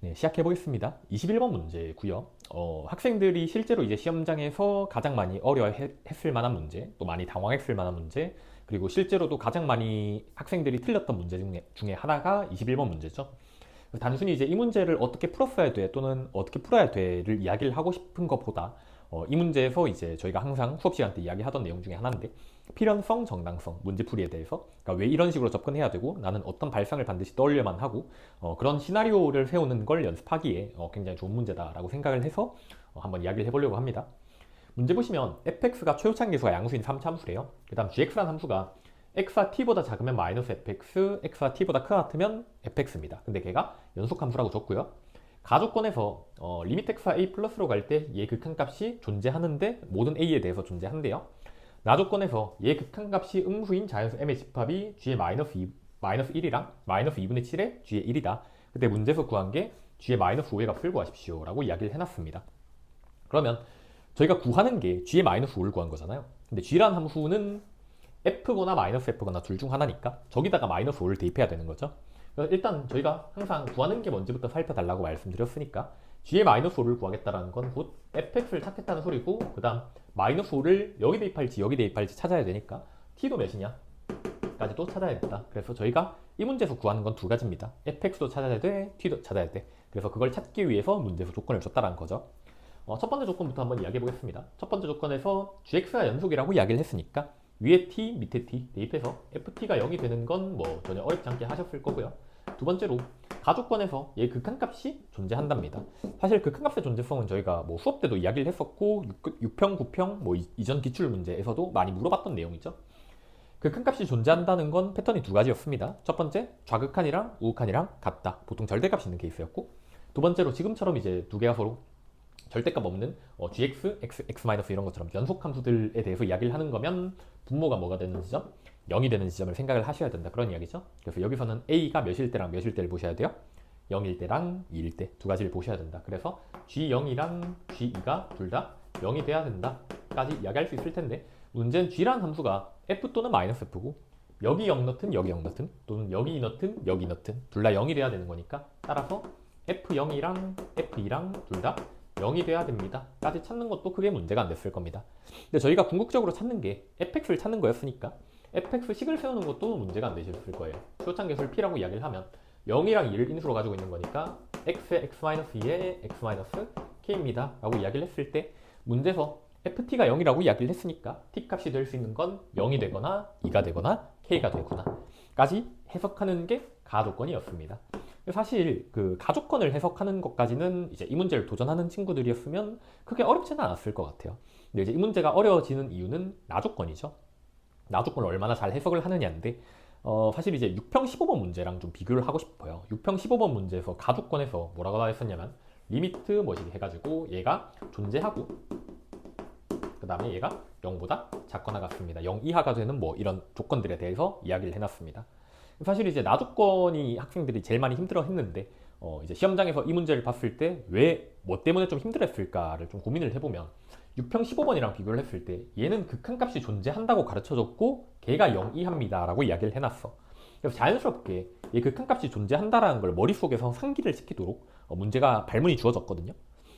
네, 시작해 보겠습니다. 21번 문제고요. 학생들이 실제로 이제 시험장에서 가장 많이 어려워했을 만한 문제, 또 많이 당황했을 만한 문제, 그리고 실제로도 가장 많이 학생들이 틀렸던 문제 중에 하나가 21번 문제죠. 단순히 이제 이 문제를 어떻게 풀었어야 돼, 또는 어떻게 풀어야 돼를 이야기를 하고 싶은 것보다 이 문제에서 이제 저희가 항상 수업 시간 때 이야기하던 내용 중에 하나인데, 필연성, 정당성, 문제풀이에 대해서, 그러니까 왜 이런 식으로 접근해야 되고 나는 어떤 발상을 반드시 떠올려만 하고 그런 시나리오를 세우는 걸 연습하기에 굉장히 좋은 문제다라고 생각을 해서 한번 이야기를 해보려고 합니다. 문제 보시면 fx가 최우차한 계수가 양수인 3차함수래요. 그 다음 gx라는 함수가 x와 t보다 작으면 마이너스 fx, x와 t보다 크다 같으면 fx입니다. 근데 걔가 연속함수라고 줬고요. 가조건에서 리미트 x와 a 플러스로 갈 때 얘 극한값이 존재하는데 모든 a에 대해서 존재한대요. 나조건에서 얘 극한값이 음수인 자연수 m의 집합이 g의 마이너스 1이랑 마이너스 2분의 7의 g의 1이다. 그때 문제에서 구한 게 g의 마이너스 5의 값을 구하십시오 라고 이야기를 해놨습니다. 그러면 저희가 구하는 게 g의 마이너스 5를 구한 거잖아요. 근데 g라는 함수는 f거나 마이너스 f거나 둘 중 하나니까 저기다가 마이너스 5를 대입해야 되는 거죠. 그래서 일단 저희가 항상 구하는 게 뭔지부터 살펴달라고 말씀드렸으니까 g의 마이너스 5를 구하겠다는 건 곧 fx를 찾겠다는 소리고, 그 다음 마이너스 5를 여기 대입할지 여기 대입할지 찾아야 되니까 t도 몇이냐 까지 또 찾아야겠다. 그래서 저희가 이 문제에서 구하는 건 두 가지입니다. fx도 찾아야 돼, t도 찾아야 돼. 그래서 그걸 찾기 위해서 문제에서 조건을 줬다는 거죠. 첫 번째 조건부터 한번 이야기해 보겠습니다. 첫 번째 조건에서 gx가 연속이라고 이야기를 했으니까 위에 t, 밑에 t 대입해서 ft가 0이 되는 건 뭐 전혀 어렵지 않게 하셨을 거고요. 두 번째로 가조건에서 얘 극한값이 존재한답니다. 사실 극한값의 존재성은 저희가 뭐 수업 때도 이야기를 했었고 6평, 9평 뭐 이전 기출 문제에서도 많이 물어봤던 내용이죠. 극한값이 존재한다는 건 패턴이 두 가지였습니다. 첫 번째, 좌극한이랑 우극한이랑 같다. 보통 절대값이 있는 케이스였고, 두 번째로 지금처럼 이제 두 개가 서로 절대값 없는 gx, x 이런 것처럼 연속함수들에 대해서 이야기를 하는 거면 분모가 뭐가 되는 지점? 0이 되는 지점을 생각을 하셔야 된다. 그런 이야기죠. 그래서 여기서는 a가 몇일 때랑 몇일 때를 보셔야 돼요? 0일 때랑 2일 때 두 가지를 보셔야 된다. 그래서 g0이랑 g2가 둘 다 0이 돼야 된다 까지 이야기할 수 있을 텐데, 문제는 g라는 함수가 f 또는 마이너스 f고 여기 0 넣든 여기 0 넣든 또는 여기 2 넣든 여기 넣든 둘 다 0이 돼야 되는 거니까, 따라서 f0이랑 f2랑 둘 다 0이 돼야 됩니다 까지 찾는 것도 크게 문제가 안 됐을 겁니다. 근데 저희가 궁극적으로 찾는 게 fx를 찾는 거였으니까 fx식을 세우는 것도 문제가 안 되셨을 거예요. 최우차계수를 p라고 이야기를 하면 0이랑 2를 인수로 가지고 있는 거니까 x의 x-2의 x-k입니다 라고 이야기를 했을 때, 문제에서 ft가 0이라고 이야기를 했으니까 t값이 될 수 있는 건 0이 되거나 2가 되거나 k가 되거나 까지 해석하는 게 가조건이었습니다. 사실 그 가조건을 해석하는 것까지는 이제 이 문제를 도전하는 친구들이었으면 크게 어렵지는 않았을 것 같아요. 근데 이제 이 문제가 어려워지는 이유는 나조건이죠. 나조건을 얼마나 잘 해석을 하느냐인데, 사실 이제 6평 15번 문제랑 좀 비교를 하고 싶어요. 6평 15번 문제에서 가조건에서 뭐라고 했었냐면 리미트 뭐시기 해가지고 얘가 존재하고 그 다음에 얘가 0보다 작거나 같습니다. 0 이하가 되는 뭐 이런 조건들에 대해서 이야기를 해놨습니다. 사실 이제 나조건이 학생들이 제일 많이 힘들어 했는데, 이제 시험장에서 이 문제를 봤을 때 왜 뭐 때문에 좀 힘들었을까를 좀 고민을 해보면 6평 15번이랑 비교를 했을 때 얘는 극한값이 존재한다고 가르쳐줬고 걔가 0 이하입니다 라고 이야기를 해놨어. 그래서 자연스럽게 얘 극한값이 존재한다라는 걸 머릿속에서 상기를 시키도록 문제가 발문이 주어졌거든요.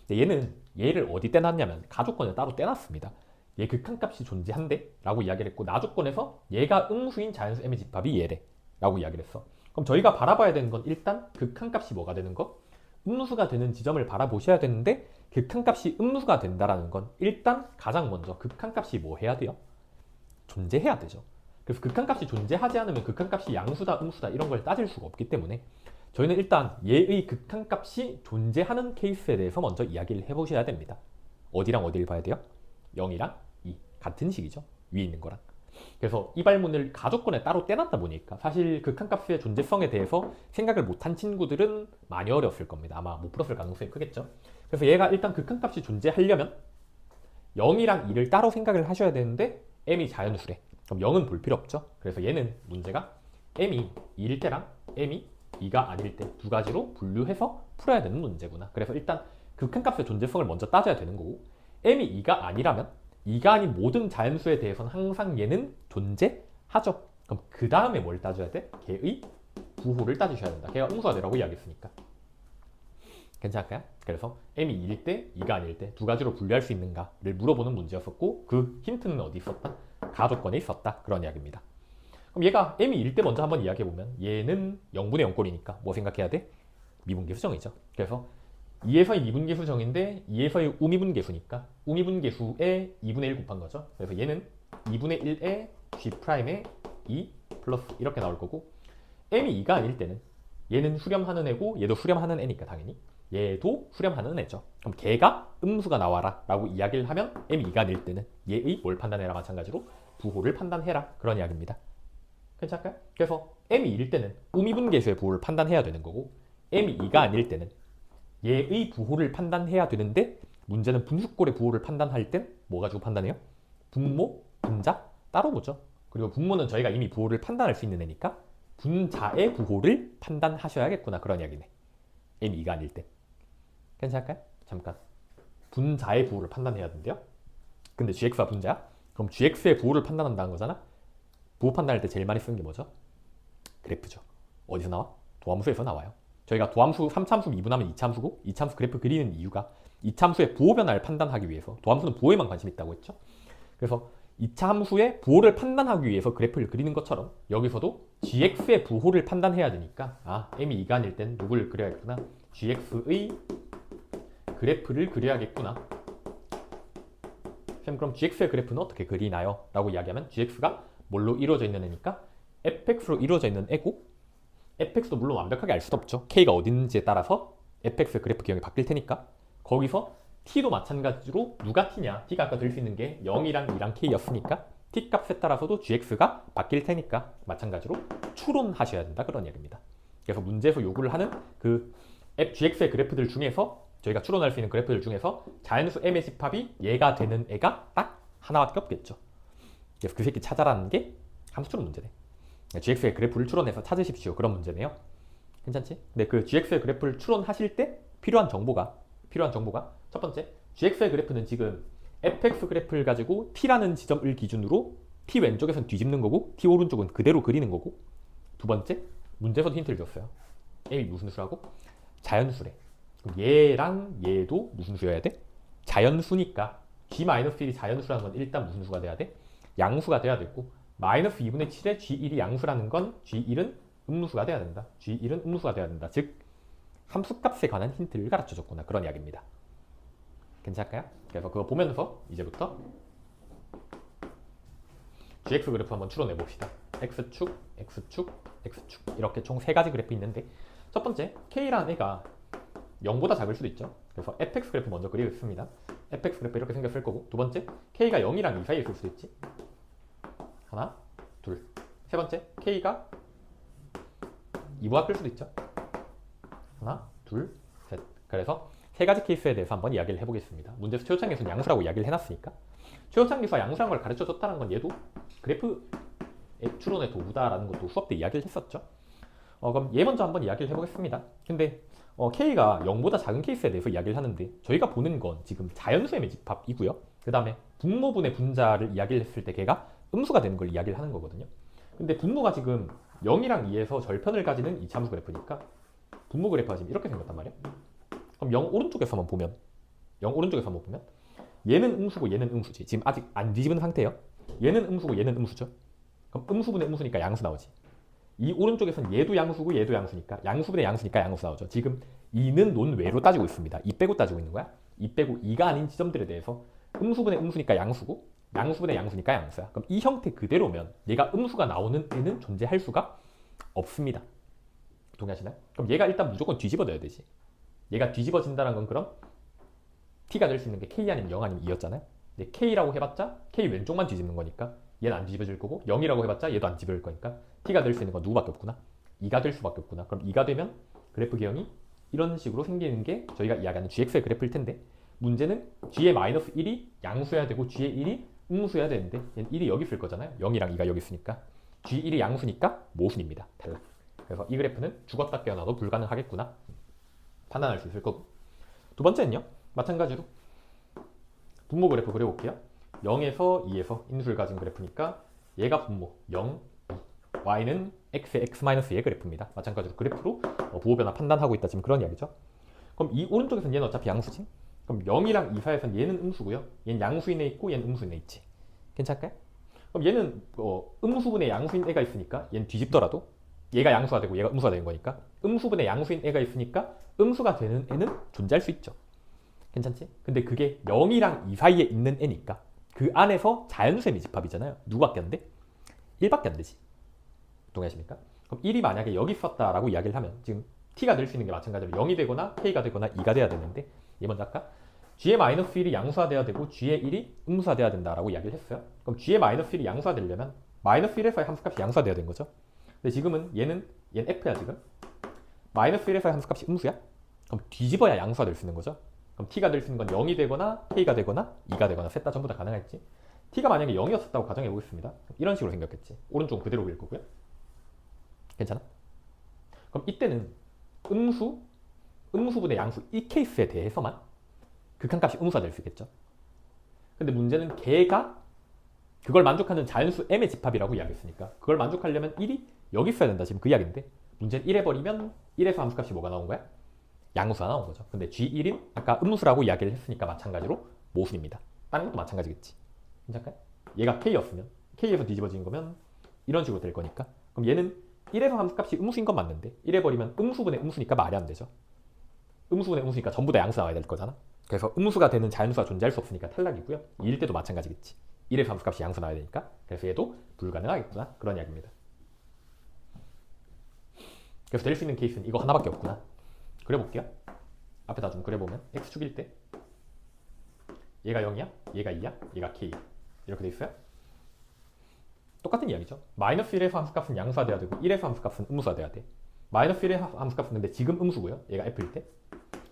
근데 얘는 얘를 어디 떼놨냐면 가조건에 따로 떼놨습니다. 얘 극한값이 존재한대 라고 이야기를 했고, 나조건에서 얘가 음수인 자연수 m의 집합이 얘래 라고 이야기를 했어. 그럼 저희가 바라봐야 되는 건 일단 극한값이 뭐가 되는 거? 음수가 되는 지점을 바라보셔야 되는데, 극한값이 음수가 된다라는 건 일단 가장 먼저 극한값이 뭐 해야 돼요? 존재해야 되죠. 그래서 극한값이 존재하지 않으면 극한값이 양수다 음수다 이런 걸 따질 수가 없기 때문에 저희는 일단 얘의 극한값이 존재하는 케이스에 대해서 먼저 이야기를 해보셔야 됩니다. 어디랑 어디를 봐야 돼요? 0이랑 2 같은 식이죠. 위에 있는 거랑. 그래서 이 발문을 가조건에 따로 떼놨다 보니까 사실 극한값의 존재성에 대해서 생각을 못한 친구들은 많이 어려웠을 겁니다. 아마 못 풀었을 가능성이 크겠죠. 그래서 얘가 일단 극한값이 존재하려면 0이랑 2를 따로 생각을 하셔야 되는데 m이 자연수래. 그럼 0은 볼 필요 없죠. 그래서 얘는 문제가 m이 2일 때랑 m이 2가 아닐 때 두 가지로 분류해서 풀어야 되는 문제구나. 그래서 일단 극한값의 존재성을 먼저 따져야 되는 거고, m이 2가 아니라면 2가 아닌 모든 자연수에 대해서는 항상 얘는 존재하죠. 그럼 그 다음에 뭘 따져야 돼? 걔의 부호를 따지셔야 된다. 걔가 음수가 되라고 이야기했으니까. 괜찮을까요? 그래서 m이 2일 때, 2가 아닐 때 두 가지로 분류할 수 있는가를 물어보는 문제였었고 그 힌트는 어디 있었다? 가조건에 있었다. 그런 이야기입니다. 그럼 얘가 m이 2일 때 먼저 한번 이야기해보면 얘는 0분의 0꼴이니까 뭐 생각해야 돼? 미분계 수정이죠. 그래서 2에서의 미분계 수정인데 2에서의 우미분계수니까 우미분계수에 2분의 1 곱한 거죠. 그래서 얘는 2분의 1에 G'의 2 플러스 이렇게 나올 거고 m이 2가 아닐 때는 얘는 수렴하는 애고 얘도 수렴하는 애니까 당연히 얘도 수렴하는 애죠. 그럼 걔가 음수가 나와라 라고 이야기를 하면 m이 2가 아닐 때는 얘의 뭘 판단해라 마찬가지로 부호를 판단해라 그런 이야기입니다. 괜찮을까요? 그래서 m이 1일 때는 우미분계수의 부호를 판단해야 되는 거고 m이 2가 아닐 때는 얘의 부호를 판단해야 되는데 문제는 분수꼴의 부호를 판단할 땐 뭐 가지고 판단해요? 분모, 분자 따로 보죠. 그리고 분모는 저희가 이미 부호를 판단할 수 있는 애니까 분자의 부호를 판단하셔야겠구나 그런 이야기네. m이 2가 아닐 때. 괜찮을까요? 잠깐. 분자의 부호를 판단해야 된대요. 근데 gx가 분자야? 그럼 gx의 부호를 판단한다는 거잖아? 부호 판단할 때 제일 많이 쓰는 게 뭐죠? 그래프죠. 어디서 나와? 도함수에서 나와요. 저희가 도함수 3참수 미분하면 이참수고 이참수 그래프 그리는 이유가 이참수의 부호 변화를 판단하기 위해서 도함수는 부호에만 관심 있다고 했죠. 그래서 이참수의 부호를 판단하기 위해서 그래프를 그리는 것처럼 여기서도 gx의 부호를 판단해야 되니까 m이 2가 아닐 땐 누구를 그려야겠구나. gx의 그래프를 그려야겠구나. 쌤 그럼 gx의 그래프는 어떻게 그리나요? 라고 이야기하면 gx가 뭘로 이루어져 있는 애니까 fx로 이루어져 있는 애고 fx도 물론 완벽하게 알 수도 없죠. k가 어디 있는지에 따라서 fx의 그래프 기형이 바뀔 테니까 거기서 t도 마찬가지로 누가 t냐 t가 아까 들 수 있는 게 0이랑 2랑 k였으니까 t 값에 따라서도 gx가 바뀔 테니까 마찬가지로 추론하셔야 된다 그런 이야기입니다. 그래서 문제에서 요구를 하는 그 gx의 그래프들 중에서 저희가 추론할 수 있는 그래프들 중에서 자연수 m의 집합이 얘가 되는 애가 딱 하나밖에 없겠죠. 그래서 그 새끼 찾아라는 게 함수 추론 문제네. gx의 그래프를 추론해서 찾으십시오. 그런 문제네요. 괜찮지? 근데 그 gx의 그래프를 추론하실 때 필요한 정보가 첫 번째, gx의 그래프는 지금 fx 그래프를 가지고 t라는 지점을 기준으로 t 왼쪽에선 뒤집는 거고 t 오른쪽은 그대로 그리는 거고 두 번째, 문제에서도 힌트를 줬어요. a 무슨 수라고? 자연수래. 그럼 얘랑 얘도 무슨 수여야 돼? 자연수니까 g-1이 자연수라는 건 일단 무슨 수가 돼야 돼? 양수가 돼야 되고 마이너스 2분의 7에 G1이 양수라는 건 G1은 음수가 돼야 된다. G1은 음수가 돼야 된다. 즉 함수값에 관한 힌트를 가르쳐줬구나. 그런 이야기입니다. 괜찮을까요? 그래서 그거 보면서 이제부터 GX 그래프 한번 추론해 봅시다. X축, X축, X축 이렇게 총 3가지 그래프 있는데 첫 번째 K라는 애가 0보다 작을 수도 있죠. 그래서 fx 그래프 먼저 그리겠습니다. fx 그래프 이렇게 생겼을 거고 두 번째 k가 0이랑 2 사이에 있을 수도 있지. 하나, 둘. 세 번째, K가 2보다 클 수도 있죠. 하나, 둘, 셋. 그래서 세 가지 케이스에 대해서 한번 이야기를 해보겠습니다. 문제에서 최호창 기수는 양수라고 이야기를 해놨으니까 최호창 기수가 양수라는 걸 가르쳐줬다는 건 얘도 그래프 추론의 도구다라는 것도 수업 때 이야기를 했었죠. 그럼 얘 먼저 한번 이야기를 해보겠습니다. 근데 K가 0보다 작은 케이스에 대해서 이야기를 하는데 저희가 보는 건 지금 자연수의 매집합이고요. 그 다음에 분모분의 분자를 이야기를 했을 때 걔가 음수가 되는 걸 이야기를 하는 거거든요. 근데 분모가 지금 0이랑 2에서 절편을 가지는 이참수 그래프니까 분모 그래프가 지금 이렇게 생겼단 말이야. 그럼 0 오른쪽에서만 보면 얘는 음수고 얘는 음수지. 지금 아직 안 뒤집은 상태예요. 얘는 음수고 얘는 음수죠. 그럼 음수분의 음수니까 양수 나오지. 이 오른쪽에서는 얘도 양수고 얘도 양수니까 양수분의 양수니까 양수 나오죠. 지금 2는 논외로 따지고 있습니다. 2 빼고 따지고 있는 거야. 2 빼고 2가 아닌 지점들에 대해서 음수분의 음수니까 양수고 양수분의 양수니까 양수야. 그럼 이 형태 그대로면 얘가 음수가 나오는 애는 존재할 수가 없습니다. 동의하시나요? 그럼 얘가 일단 무조건 뒤집어 져야 되지. 얘가 뒤집어진다는 건 그럼 t가 될 수 있는 게 k 아니면 0 아니면 2였잖아요. 근데 k라고 해봤자 k 왼쪽만 뒤집는 거니까 얘는 안 뒤집어질 거고 0이라고 해봤자 얘도 안 뒤집어질 거니까 t가 될 수 있는 건 누구밖에 없구나? 2가 될 수밖에 없구나. 그럼 2가 되면 그래프 기형이 이런 식으로 생기는 게 저희가 이야기하는 gx의 그래프일 텐데 문제는 g의 마이너스 1이 양수여야 되고 g의 1이 음수여야 되는데 얘는 1이 여기 있을 거잖아요. 0이랑 2가 여기 있으니까 g1이 양수니까 모순입니다. 탈락. 그래서 이 그래프는 죽었다 깨어나도 불가능하겠구나 판단할 수 있을 거고 두 번째는요. 마찬가지로 분모 그래프 그려볼게요. 0에서 2에서 인수를 가진 그래프니까 얘가 분모 0, 2, y는 x의 x-2의 그래프입니다. 마찬가지로 그래프로 부호 변화 판단하고 있다. 지금 그런 이야기죠. 그럼 이 오른쪽에서는 얘는 어차피 양수지. 그럼 0이랑 2 사이에서는 얘는 음수고요. 얘는 양수인 애 있고 얘는 음수인 애 있지. 괜찮을까요? 그럼 얘는 음수분의 양수인 애가 있으니까 얘는 뒤집더라도 얘가 양수가 되고 얘가 음수가 되는 거니까 음수분의 양수인 애가 있으니까 음수가 되는 애는 존재할 수 있죠. 괜찮지? 근데 그게 0이랑 2 사이에 있는 애니까 그 안에서 자연수의 미집합이잖아요. 누구밖에 안 돼? 1밖에 안 되지. 동의하십니까? 그럼 1이 만약에 여기 있었다라고 이야기를 하면 지금 t가 될 수 있는 게 마찬가지로 0이 되거나 k가 되거나 2가 돼야 되는데 얘 먼저 할까? g의 마이너스 1이 양수화 돼야 되고 g의 1이 음수화 돼야 된다라고 이야기를 했어요. 그럼 g의 마이너스 1이 양수화 되려면 마이너스 1에서의 함수값이 양수화 돼야 되는 거죠. 근데 지금은 얘는 f야 지금. 마이너스 1에서의 함수값이 음수야? 그럼 뒤집어야 양수화 될 수 있는 거죠. 그럼 t가 될 수 있는 건 0이 되거나 k가 되거나 2가 되거나 셋 다 전부 다 가능할지. t가 만약에 0이었었다고 가정해 보겠습니다. 이런 식으로 생겼겠지. 오른쪽은 그대로 그릴 거고요. 괜찮아? 그럼 이때는 음수분의 양수 이 케이스에 대해서만 극한값이 음수가 될 수 있겠죠. 근데 문제는 걔가 그걸 만족하는 자연수 m의 집합이라고 이야기했으니까 그걸 만족하려면 1이 여기 있어야 된다. 지금 그 이야기인데 문제는 1 해버리면 1에서 함수값이 뭐가 나온 거야? 양수가 나온 거죠. 근데 G1인 아까 음수라고 이야기를 했으니까 마찬가지로 모순입니다. 다른 것도 마찬가지겠지. 괜찮을까요? 얘가 K였으면 K에서 뒤집어진 거면 이런 식으로 될 거니까 그럼 얘는 1에서 함수값이 음수인 건 맞는데 1 해버리면 음수분의 음수니까 말이 안 되죠. 음수분의 음수니까 전부 다 양수 나와야 될 거잖아. 그래서 음수가 되는 자연수가 존재할 수 없으니까 탈락이고요. 2일 때도 마찬가지겠지. 1에서 함수값이 양수 나와야 되니까 그래서 얘도 불가능하겠구나. 그런 이야기입니다. 그래서 될 수 있는 케이스는 이거 하나밖에 없구나. 그려볼게요. 앞에다 좀 그려보면 x축일 때 얘가 0이야, 얘가 2야, 얘가 k야. 이렇게 돼 있어요. 똑같은 이야기죠. 마이너스 1에서 함수값은 양수화 돼야 되고 1에서 함수값은 음수화 돼야 돼. 마이너스 1에서 함수값은 근데 지금 음수고요. 얘가 f일 때.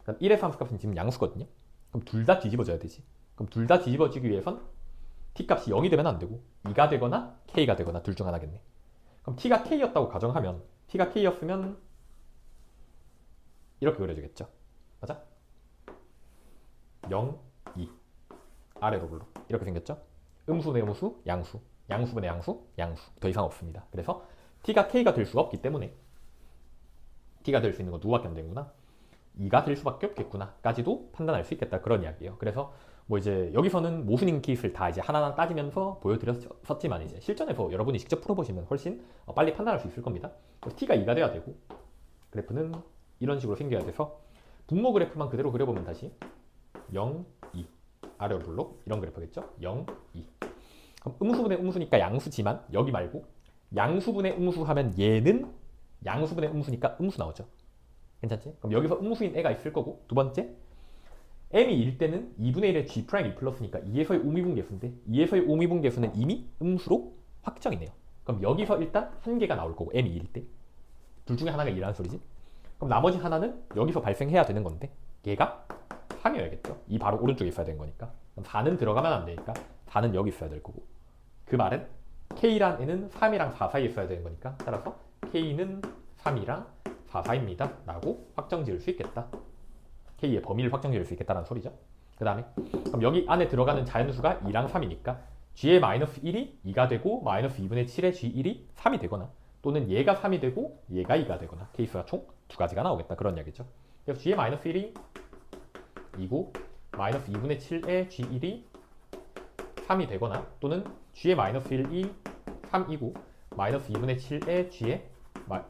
그럼 1에서 함수값은 지금 양수거든요. 그럼 둘 다 뒤집어져야 되지. 그럼 둘 다 뒤집어지기 위해선 t값이 0이 되면 안 되고 2가 되거나 k가 되거나 둘 중 하나겠네. 그럼 t가 k였다고 가정하면 t가 k였으면 이렇게 그려지겠죠. 맞아? 0, 2 아래로 불러. 이렇게 생겼죠. 음수분의 음수, 양수, 양수분의 양수, 양수. 더 이상 없습니다. 그래서 t가 k가 될 수가 없기 때문에 t가 될 수 있는 건 누구밖에 안 되는구나. 2가 될 수밖에 없겠구나 까지도 판단할 수 있겠다. 그런 이야기예요. 그래서 뭐 이제 여기서는 모순인 케이스를 다 이제 하나하나 따지면서 보여드렸었지만 이제 실전에서 여러분이 직접 풀어보시면 훨씬 빨리 판단할 수 있을 겁니다. t가 2가 돼야 되고 그래프는 이런 식으로 생겨야 돼서 분모 그래프만 그대로 그려보면 다시 0, 2 아래로 불러 이런 그래프겠죠. 0, 2 그럼 음수분의 음수니까 양수지만 여기 말고 양수분의 음수 하면 얘는 양수분의 음수니까 음수 나오죠. 괜찮지? 그럼 여기서 음수인 애가 있을 거고 두 번째 m이 1 때는 2분의 1의 g 프라임 2 플러스니까 2에서의 오미분계수인데 2에서의 오미분계수는 이미 음수로 확정이네요. 그럼 여기서 일단 한 개가 나올 거고 m이 1일 때 둘 중에 하나가 2라는 소리지. 그럼 나머지 하나는 여기서 발생해야 되는 건데 얘가 3이어야겠죠. 이 바로 오른쪽에 있어야 되는 거니까. 그럼 4는 들어가면 안 되니까 4는 여기 있어야 될 거고 그 말은 K란 애는 3이랑 4 사이에 있어야 되는 거니까 따라서 K는 3이랑 4 사이입니다 라고 확정 지을 수 있겠다. K의 범위를 확정 지을 수 있겠다는 소리죠. 그 다음에 그럼 여기 안에 들어가는 자연수가 2랑 3이니까 G의 마이너스 1이 2가 되고 마이너스 2분의 7의 G1이 3이 되거나 또는 얘가 3이 되고 얘가 2가 되거나 케이스가 총 두 가지가 나오겠다. 그런 이야기죠. 그래서 G의 마이너스 1이 2고 마이너스 2분의 7의 G1이 3이 되거나 또는 G의 마이너스 1이 3이고 마이너스 2분의 7의 G의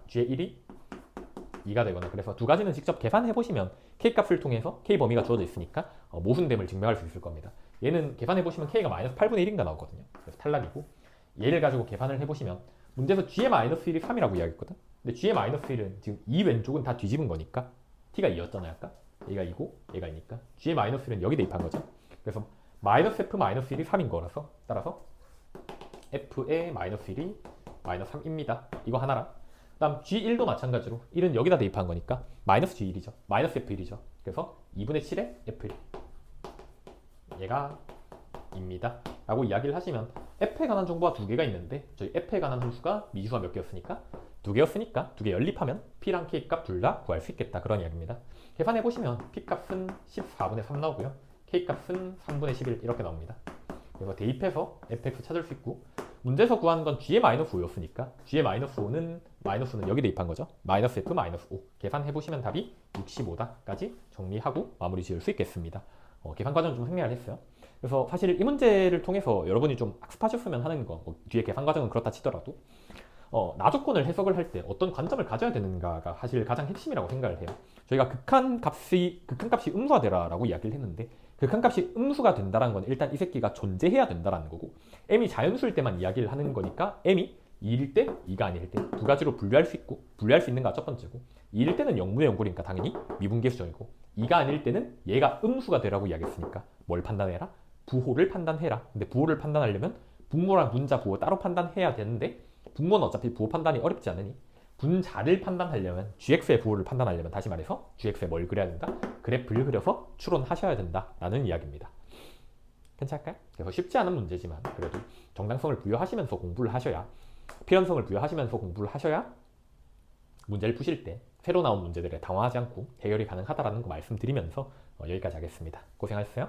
1이 2가 되거나 그래서 두 가지는 직접 계산해 보시면 K값을 통해서 K 범위가 주어져 있으니까 모순됨을 증명할 수 있을 겁니다. 얘는 계산해 보시면 K가 마이너스 8분의 1인가 나오거든요. 그래서 탈락이고 얘를 가지고 계산을 해보시면 문제에서 G의 마이너스 1이 3이라고 이야기했거든. 근데 G의 마이너스 1은 지금 이 왼쪽은 다 뒤집은 거니까 T가 2였잖아요 아까. 얘가 2고 얘가 2니까 G의 마이너스 1은 여기 대입한 거죠. 그래서 마이너스 F 마이너스 1이 3인 거라서 따라서 F의 마이너스 1이 마이너스 3입니다. 이거 하나랑 그 다음 G1도 마찬가지로 1은 여기다 대입한 거니까 마이너스 G1이죠. 마이너스 F1이죠. 그래서 2분의 7의 F1 얘가 입니다 라고 이야기를 하시면 F에 관한 정보가 두 개가 있는데 저희 F에 관한 함수가 미지수가 몇 개였으니까 두 개였으니까 두 개 연립하면 P랑 K 값 둘 다 구할 수 있겠다. 그런 이야기입니다. 계산해 보시면 P 값은 14분의 3 나오고요. K 값은 3분의 11 이렇게 나옵니다. 그래서 대입해서 fx 찾을 수 있고 문제에서 구하는 건 g의 마이너스 5였으니까 g의 마이너스 5는 마이너스는 여기 대입한 거죠. 마이너스 F 마이너스 5 계산해보시면 답이 65다까지 정리하고 마무리 지을 수 있겠습니다. 계산 과정 좀 생략을 했어요. 그래서 사실 이 문제를 통해서 여러분이 좀 학습하셨으면 하는 거, 뒤에 계산 과정은 그렇다 치더라도 나조건을 해석을 할 때 어떤 관점을 가져야 되는가가 사실 가장 핵심이라고 생각을 해요. 저희가 극한값이 음수가 되라라고 이야기를 했는데, 극한값이 음수가 된다는 건 일단 이 새끼가 존재해야 된다는 거고, m이 자연수일 때만 이야기를 하는 거니까 m이 2일 때, 2가 아닐 때 두 가지로 분류할 수 있고, 분류할 수 있는가 첫 번째고, 2일 때는 0분의 0꼴이니까 당연히 미분계 수정이고, 2가 아닐 때는 얘가 음수가 되라고 이야기했으니까 뭘 판단해라? 부호를 판단해라. 근데 부호를 판단하려면 분모랑 분자 부호 따로 판단해야 되는데, 분모는 어차피 부호 판단이 어렵지 않으니 분자를 판단하려면, gx의 부호를 판단하려면, 다시 말해서 gx에 뭘 그려야 된다? 그래프를 그려서 추론하셔야 된다라는 이야기입니다. 괜찮을까요? 그래서 쉽지 않은 문제지만 그래도 정당성을 부여하시면서 공부를 하셔야, 필연성을 부여하시면서 공부를 하셔야 문제를 푸실 때 새로 나온 문제들에 당황하지 않고 해결이 가능하다라는 거 말씀드리면서 여기까지 하겠습니다. 고생하셨어요.